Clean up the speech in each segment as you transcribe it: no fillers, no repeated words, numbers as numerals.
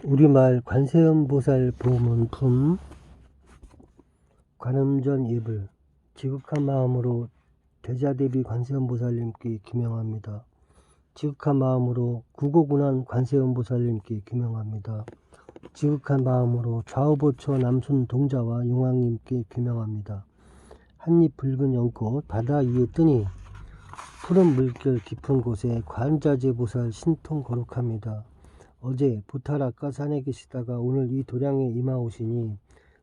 우리말 관세음보살 보문품 관음전 예불 지극한 마음으로 대자대비 관세음보살님께 기명합니다. 지극한 마음으로 구고군한 관세음보살님께 기명합니다. 지극한 마음으로 좌우보처 남순 동자와 용왕님께 기명합니다. 한입 붉은 연꽃 바다 위에 뜨니 푸른 물결 깊은 곳에 관자재보살 신통 거룩합니다. 어제 부타락가 산에 계시다가 오늘 이 도량에 임하오시니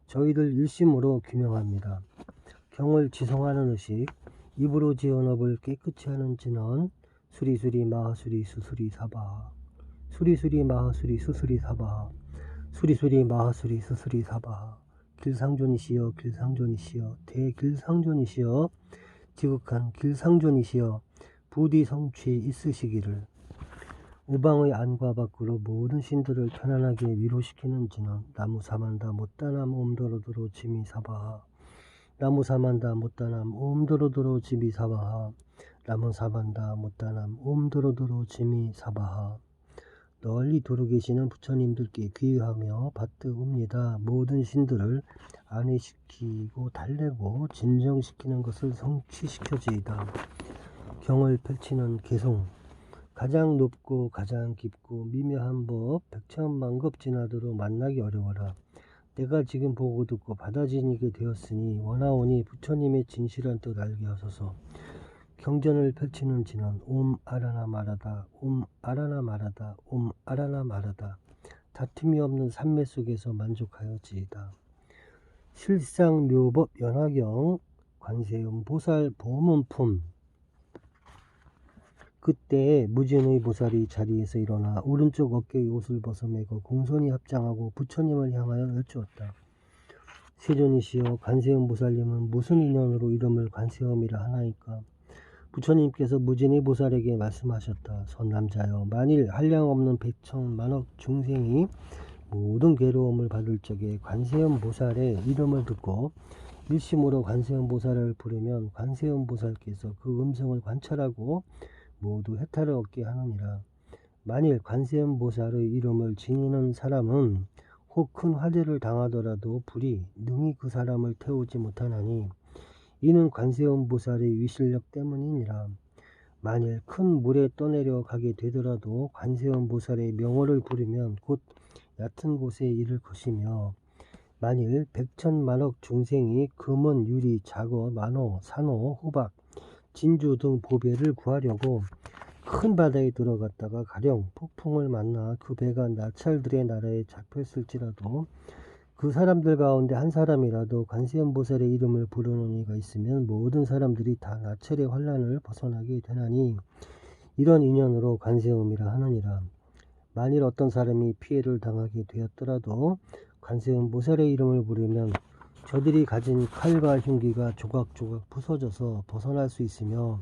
저희들 일심으로 규명합니다. 경을 지성하는 의식, 입으로 지은 업을 깨끗이 하는 진언, 수리수리 마하수리 수수리 사바하, 수리수리 마하수리 수수리 사바하, 수리수리 마하수리 수수리 사바하, 길상존이시여 길상존이시여 대길상존이시여 지극한 길상존이시여 부디 성취 있으시기를. 우방의 안과 밖으로 모든 신들을 편안하게 위로시키는 진언, 나무사만다 못다남 옴도로도로 지미사바하, 나무사만다 못다남 옴도로도로 지미사바하, 나무사만다 못다남 옴도로도로 지미사바하. 널리 두루 계시는 부처님들께 귀의하며 받드옵니다. 모든 신들을 안회시키고 달래고 진정시키는 것을 성취시켜지이다. 경을 펼치는 개송, 가장 높고 가장 깊고 미묘한 법 백천만급 진화도로 만나기 어려워라. 내가 지금 보고 듣고 받아지니게 되었으니 원하오니 부처님의 진실한 뜻 알게 하소서. 경전을 펼치는 진언, 옴 아라나 마라다 옴 아라나 마라다 옴 아라나 마라다. 다툼이 없는 삼매 속에서 만족하여지이다. 실상묘법 연화경 관세음 보살 보문품. 그때에 무진의 보살이 자리에서 일어나 오른쪽 어깨의 옷을 벗어매고 공손히 합장하고 부처님을 향하여 여쭈었다. 세존이시여 관세음 보살님은 무슨 인연으로 이름을 관세음이라 하나이까? 부처님께서 무진의 보살에게 말씀하셨다. 선남자여, 만일 한량없는 백천만억 중생이 모든 괴로움을 받을 적에 관세음 보살의 이름을 듣고 일심으로 관세음 보살을 부르면 관세음 보살께서 그 음성을 관찰하고 모두 해탈을 얻게 하느니라. 만일 관세음 보살의 이름을 지니는 사람은 혹 큰 화재를 당하더라도 불이 능히 그 사람을 태우지 못하나니 이는 관세음 보살의 위실력 때문이니라. 만일 큰 물에 떠내려 가게 되더라도 관세음 보살의 명호를 부르면 곧 얕은 곳에 이를 것이며, 만일 백천만억 중생이 금은, 유리, 자거, 만호, 산호, 호박, 진주 등 보배를 구하려고 큰 바다에 들어갔다가 가령 폭풍을 만나 그 배가 나찰들의 나라에 잡혔을지라도 그 사람들 가운데 한 사람이라도 관세음보살의 이름을 부르는 이가 있으면 모든 사람들이 다 나찰의 환난을 벗어나게 되나니 이런 인연으로 관세음이라 하느니라. 만일 어떤 사람이 피해를 당하게 되었더라도 관세음보살의 이름을 부르면 저들이 가진 칼과 흉기가 조각조각 부서져서 벗어날 수 있으며,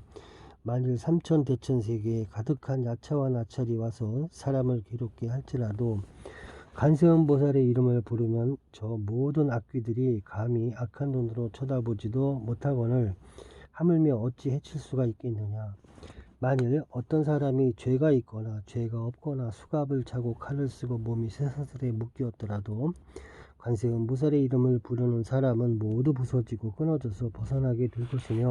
만일 삼천대천세계에 가득한 야차와 나찰이 와서 사람을 괴롭게 할지라도 관세음보살의 이름을 부르면 저 모든 악귀들이 감히 악한 눈으로 쳐다보지도 못하거늘 하물며 어찌 해칠 수가 있겠느냐. 만일 어떤 사람이 죄가 있거나 죄가 없거나 수갑을 차고 칼을 쓰고 몸이 쇠사슬에 묶였더라도 관세음 보살의 이름을 부르는 사람은 모두 부서지고 끊어져서 벗어나게 될 것이며,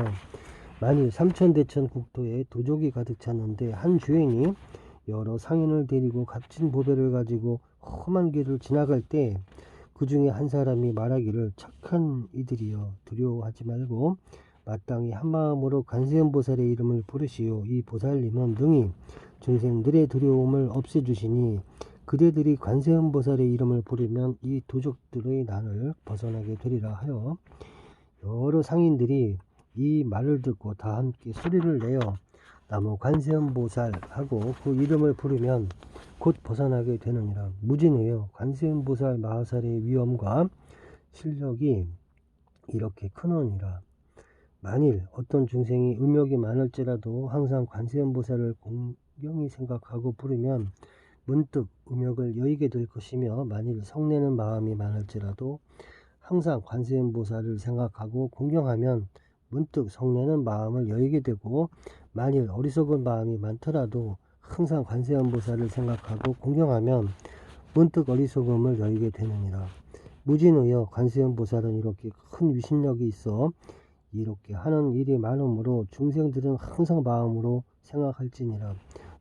만일 삼천대천 국토에 도적이 가득 찼는데 한 주인이 여러 상인을 데리고 값진 보배를 가지고 험한 길을 지나갈 때 그 중에 한 사람이 말하기를, 착한 이들이여 두려워하지 말고 마땅히 한마음으로 관세음 보살의 이름을 부르시오. 이 보살님은 능히 중생들의 두려움을 없애주시니 그대들이 관세음 보살의 이름을 부르면 이 도적들의 난을 벗어나게 되리라 하여, 여러 상인들이 이 말을 듣고 다 함께 소리를 내어 나무 관세음 보살 하고 그 이름을 부르면 곧 벗어나게 되느니라. 무진해요. 관세음 보살 마하살의 위엄과 실력이 이렇게 크느니라. 만일 어떤 중생이 음욕이 많을지라도 항상 관세음 보살을 공경히 생각하고 부르면 문득 음욕을 여의게 될 것이며, 만일 성내는 마음이 많을지라도 항상 관세음 보살을 생각하고 공경하면 문득 성내는 마음을 여의게 되고, 만일 어리석은 마음이 많더라도 항상 관세음 보살을 생각하고 공경하면 문득 어리석음을 여기게 되느니라. 무진의여 관세음보살은 이렇게 큰 위신력이 있어 이렇게 하는 일이 많으므로 중생들은 항상 마음으로 생각할지니라.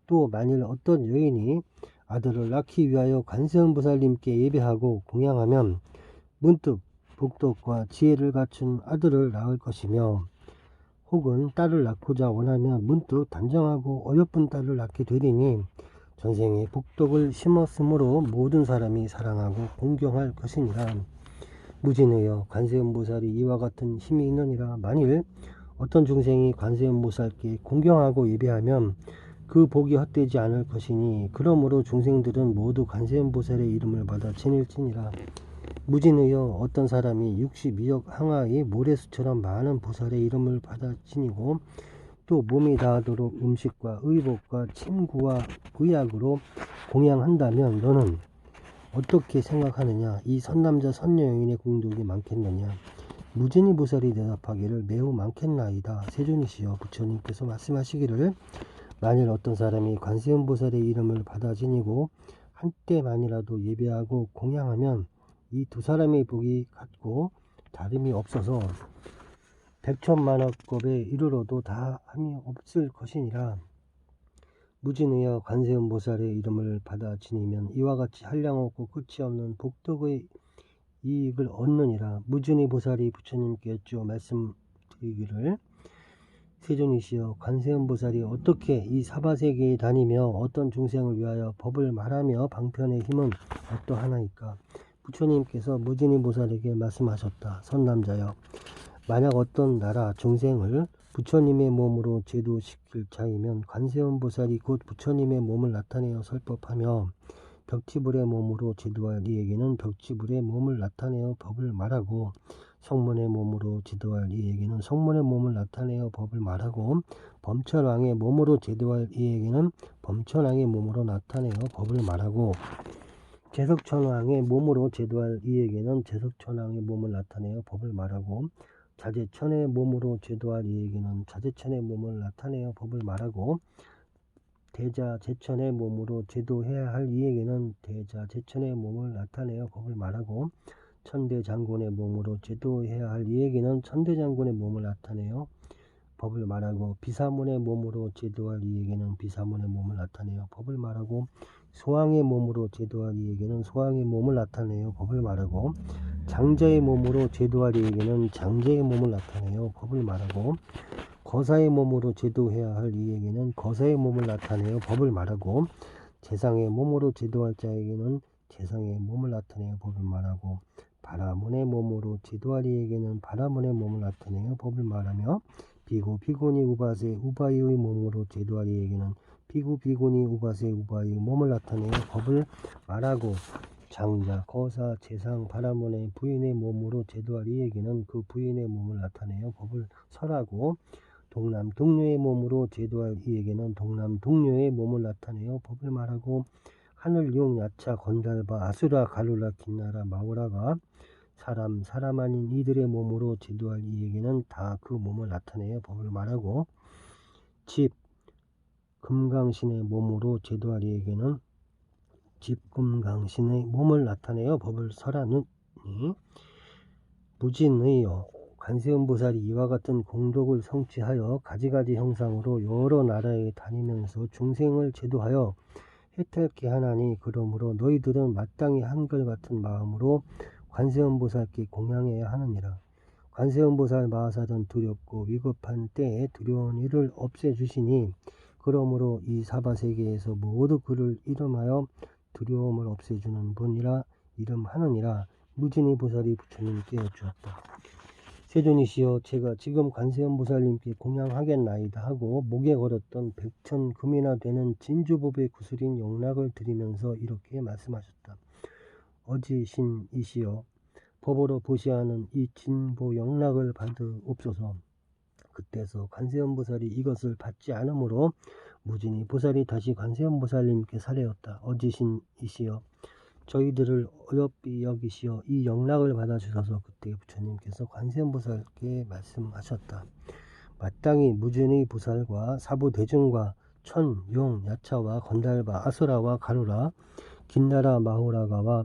또 만일 어떤 여인이 아들을 낳기 위하여 관세음보살님께 예배하고 공양하면 문득 복덕과 지혜를 갖춘 아들을 낳을 것이며, 혹은 딸을 낳고자 원하면 문득 단정하고 어여쁜 딸을 낳게 되리니 전생에 복덕을 심었으므로 모든 사람이 사랑하고 공경할 것이니라. 무진의여 관세음보살이 이와 같은 힘이 있느니라. 만일 어떤 중생이 관세음보살께 공경하고 예배하면 그 복이 헛되지 않을 것이니, 그러므로 중생들은 모두 관세음보살의 이름을 받아 지닐지니라. 무진의여 어떤 사람이 62억 항아의 모래수처럼 많은 보살의 이름을 받아 지니고 또 몸이 다하도록 음식과 의복과 침구와 의약으로 공양한다면 너는 어떻게 생각하느냐? 이 선남자 선여인의 공덕이 많겠느냐? 무진이 보살이 대답하기를 매우 많겠나이다. 세존이시여 부처님께서 말씀하시기를 만일 어떤 사람이 관세음보살의 이름을 받아 지니고 한때만이라도 예배하고 공양하면 이 두 사람의 복이 같고 다름이 없어서 백천만억겁에 이르러도 다 함이 없을 것이니라. 무진의여 관세음보살의 이름을 받아 지니면 이와 같이 한량없고 끝이 없는 복덕의 이익을 얻느니라. 무진의 보살이 부처님께 여쭈어 말씀드리기를 세존이시여 관세음보살이 어떻게 이 사바세계에 다니며 어떤 중생을 위하여 법을 말하며 방편의 힘은 어떠하나이까? 부처님께서 무진이 보살에게 말씀하셨다. 선남자여 만약 어떤 나라 중생을 부처님의 몸으로 제도시킬 자이면 관세음보살이 곧 부처님의 몸을 나타내어 설법하며 벽지불의 몸으로 제도할 이에게는 벽지불의 몸을 나타내어 법을 말하고 성문의 몸으로 제도할 이에게는 성문의 몸을 나타내어 법을 말하고 범천왕의 몸으로 제도할 이에게는 범천왕의 몸으로 나타내어 법을 말하고 제석천왕의 몸으로 제도할 이에게는 제석천왕의 몸을 나타내어 법을 말하고 자제천의 몸으로 제도할 이에게는 자제천의 몸을 나타내어 법을 말하고 대자제천의 몸으로 제도해야 할 이에게는 대자제천의 몸을 나타내어 법을 말하고 천대장군의 몸으로 제도해야 할 이에게는 천대장군의 몸을 나타내어 법을 말하고 비사문의 몸으로 제도할 이에게는 비사문의 몸을 나타내어 법을 말하고 소왕의 몸으로 제도할 이에게는 소왕의 몸을 나타내어 법을 말하고 장자의 몸으로 제도할 이에게는 장자의 몸을 나타내어 법을 말하고 거사의 몸으로 제도해야 할 이에게는 거사의 몸을 나타내어 법을 말하고 재상의 몸으로 제도할 자에게는 재상의 몸을 나타내어 법을 말하고 바라문의 몸으로 제도할 이에게는 바라문의 몸을 나타내어 법을 말하며 비구 비구니 우바세 우바이의 몸으로 제도할 이에게는 비구 비구니 우바세 우바이의 몸을 나타내어 법을 말하고 장자 거사 재상 바라문의 부인의 몸으로 제도할 이에게는 그 부인의 몸을 나타내어 법을 설하고 동남 동료의 몸으로 제도할 이에게는 동남 동료의 몸을 나타내어 법을 말하고 하늘 용 야차 건달바 아수라 가루라 긴나라 마오라가 사람 아닌 이들의 몸으로 제도할 이에게는 다 그 몸을 나타내어 법을 말하고 집 금강신의 몸으로 제도할 이에게는 집금강신의 몸을 나타내어 법을 설하느니 무진의여 관세음보살이 이와 같은 공덕을 성취하여 가지가지 형상으로 여러 나라에 다니면서 중생을 제도하여 해탈케 하나니 그러므로 너희들은 마땅히 한결같은 마음으로 관세음보살께 공양해야 하느니라. 관세음보살 마하사는 두렵고 위급한 때에 두려운 일을 없애주시니 그러므로 이 사바세계에서 모두 그를 이름하여 두려움을 없애주는 분이라 이름하느니라. 무진이 보살이 부처님께 여쭈었다. 세존이시여 제가 지금 관세음보살님께 공양하겠나이다 하고 목에 걸었던 100,000금이나 되는 진주법의 구슬인 영락을 드리면서 이렇게 말씀하셨다. 어지신이시여 법으로 보시하는 이 진보 영락을 받으옵소서. 그때서 관세음보살이 이것을 받지 않으므로 무진이 보살이 다시 관세음보살님께 사례었다. 어지신이시여 저희들을 어여삐 여기시어 이 영락을 받아주셔서 그때 부처님께서 관세음보살께 말씀하셨다. 마땅히 무진의 보살과 사부대중과 천, 용, 야차와 건달바, 아수라와 가루라 긴나라 마호라가와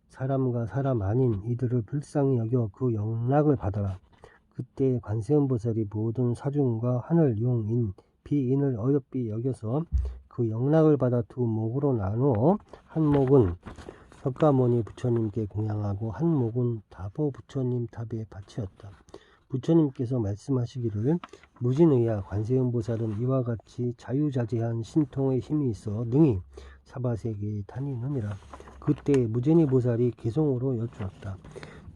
사람과 사람 아닌 이들을 불쌍히 여겨 그 영락을 받아라. 그때 관세음보살이 모든 사중과 하늘 용인 비인을 어여삐 여겨서 그 영락을 받아 두 목으로 나누어 한 목은 석가모니 부처님께 공양하고 한 목은 다보 부처님 탑에 바치었다. 부처님께서 말씀하시기를 무진의야 관세음보살은 이와 같이 자유자재한 신통의 힘이 있어 능히 사바세계에 다니느니라. 그때 무제니보살이 개송으로 여쭈었다.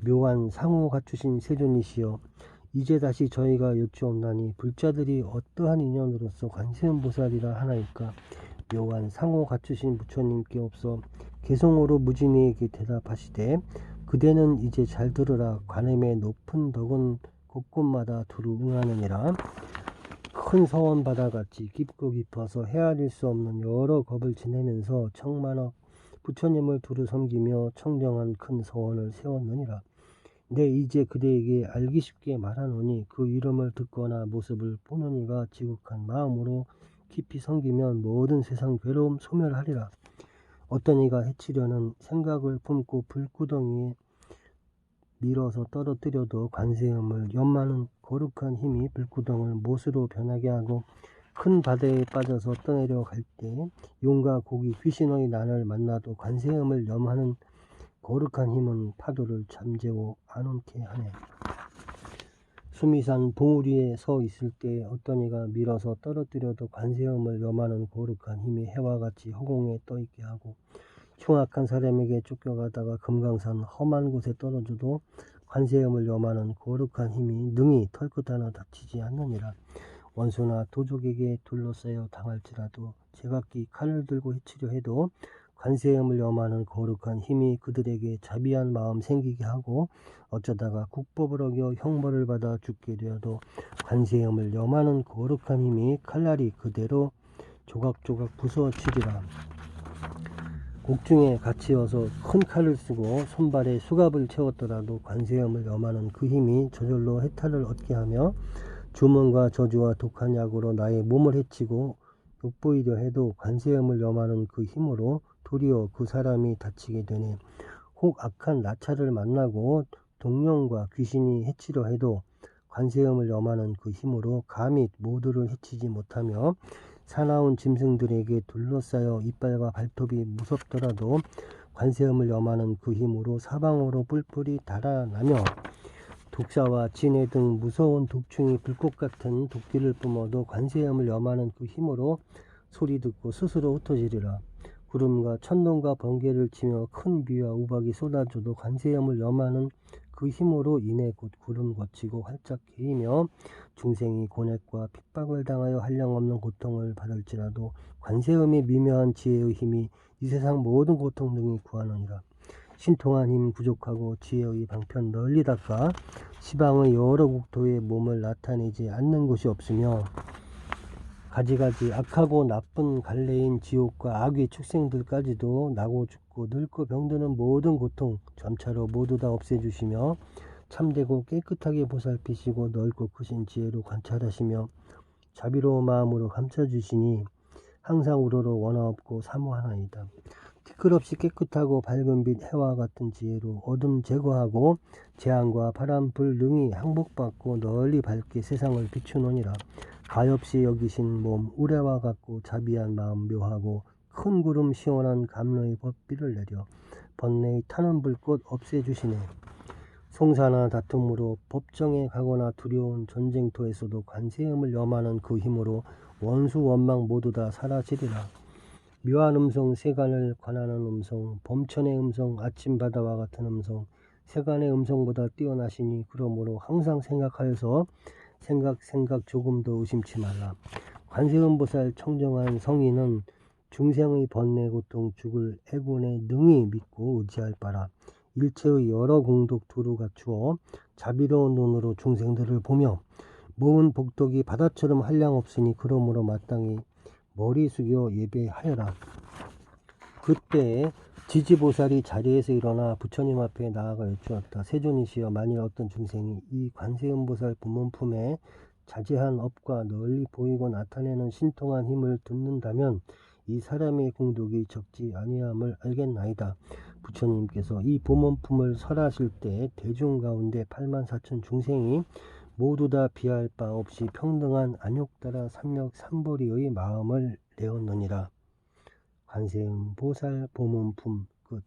묘한 상호 갖추신 세존이시여, 이제 다시 저희가 여쭈옵나니 불자들이 어떠한 인연으로서 관세음보살이라 하나이까. 묘한 상호 갖추신 부처님께 없어 개송으로 무진이에게 대답하시되 그대는 이제 잘 들으라. 관음의 높은 덕은 곳곳마다 두루 응하느니라. 큰 서원 바다같이 깊고 깊어서 헤아릴 수 없는 여러 겁을 지내면서 청만억 부처님을 두루 섬기며 청정한 큰 서원을 세웠느니라. 내 이제 그대에게 알기 쉽게 말하노니 그 이름을 듣거나 모습을 보는 이가 지극한 마음으로 깊이 섬기면 모든 세상 괴로움 소멸하리라. 어떤 이가 해치려는 생각을 품고 불구덩이에 밀어서 떨어뜨려도 관세음을 염하는 거룩한 힘이 불구덩을 못으로 변하게 하고 큰 바다에 빠져서 떠내려 갈 때 용과 고기 귀신의 난을 만나도 관세음을 염하는 거룩한 힘은 파도를 잠재워 안 옮게 하네. 수미산 봉우리 위에 서 있을 때 어떤 이가 밀어서 떨어뜨려도 관세음을 염하는 거룩한 힘이 해와 같이 허공에 떠 있게 하고 흉악한 사람에게 쫓겨가다가 금강산 험한 곳에 떨어져도 관세음을 염하는 거룩한 힘이 능히 털끝 하나 다치지 않느니라. 원수나 도적에게 둘러싸여 당할지라도 제각기 칼을 들고 해치려 해도 관세음을 염하는 거룩한 힘이 그들에게 자비한 마음 생기게 하고 어쩌다가 국법을 어겨 형벌을 받아 죽게 되어도 관세음을 염하는 거룩한 힘이 칼날이 그대로 조각조각 부서지리라. 곡중에 갇히어서 큰 칼을 쓰고 손발에 수갑을 채웠더라도 관세음을 염하는 그 힘이 저절로 해탈을 얻게 하며 주문과 저주와 독한 약으로 나의 몸을 해치고 욕보이려 해도 관세음을 염하는 그 힘으로 도리어 그 사람이 다치게 되네. 혹 악한 나찰을 만나고 동령과 귀신이 해치려 해도 관세음을 염하는 그 힘으로 감히 모두를 해치지 못하며 사나운 짐승들에게 둘러싸여 이빨과 발톱이 무섭더라도 관세음을 염하는 그 힘으로 사방으로 뿔뿔이 달아나며 독사와 진해 등 무서운 독충이 불꽃 같은 독기를 뿜어도 관세음을 염하는 그 힘으로 소리 듣고 스스로 흩어지리라. 구름과 천둥과 번개를 치며 큰 비와 우박이 쏟아져도 관세음을 염하는 그 힘으로 인해 곧 구름 거치고 활짝 개이며 중생이 고뇌과 핍박을 당하여 한량없는 고통을 받을지라도 관세음의 미묘한 지혜의 힘이 이 세상 모든 고통 등이 구하느니라. 신통한 힘 부족하고 지혜의 방편 널리 닦아 시방의 여러 국토에 몸을 나타내지 않는 곳이 없으며 가지가지 악하고 나쁜 갈래인 지옥과 악의 축생들까지도 나고 죽고 늙고 병드는 모든 고통 점차로 모두 다 없애주시며 참되고 깨끗하게 보살피시고 넓고 크신 지혜로 관찰하시며 자비로운 마음으로 감싸주시니 항상 우러러 원하없고 사모하나이다. 티끌없이 깨끗하고 밝은 빛 해와 같은 지혜로 어둠 제거하고 재앙과 바람 불 능히 항복받고 널리 밝게 세상을 비추노니라. 가엾이 여기신 몸 우레와 같고 자비한 마음 묘하고 큰 구름 시원한 감로의 법비를 내려 번뇌의 타는 불꽃 없애주시네. 송사나 다툼으로 법정에 가거나 두려운 전쟁터에서도 관세음을 염하는 그 힘으로 원수 원망 모두 다 사라지리라. 묘한 음성, 세간을 관하는 음성, 범천의 음성, 아침 바다와 같은 음성, 세간의 음성보다 뛰어나시니 그러므로 항상 생각하여서 생각 조금도 의심치 말라. 관세음보살 청정한 성인은 중생의 번뇌 고통 죽을 애군에 능히 믿고 의지할 바라. 일체의 여러 공덕 두루 갖추어 자비로운 눈으로 중생들을 보며 모은 복덕이 바다처럼 한량없으니 그러므로 마땅히 머리 숙여 예배하여라. 그때 지지보살이 자리에서 일어나 부처님 앞에 나아가 여쭈었다. 세존이시여, 만일 어떤 중생이 이 관세음보살 부문품에 자제한 업과 널리 보이고 나타내는 신통한 힘을 듣는다면 이 사람의 공덕이 적지 아니함을 알겠나이다. 부처님께서 이 보문품을 설하실 때 대중 가운데 84,000 중생이 모두 다 비할 바 없이 평등한 안욕따라 삼력 삼보리의 마음을 내었느니라. 관세음 보살 보문품 끝.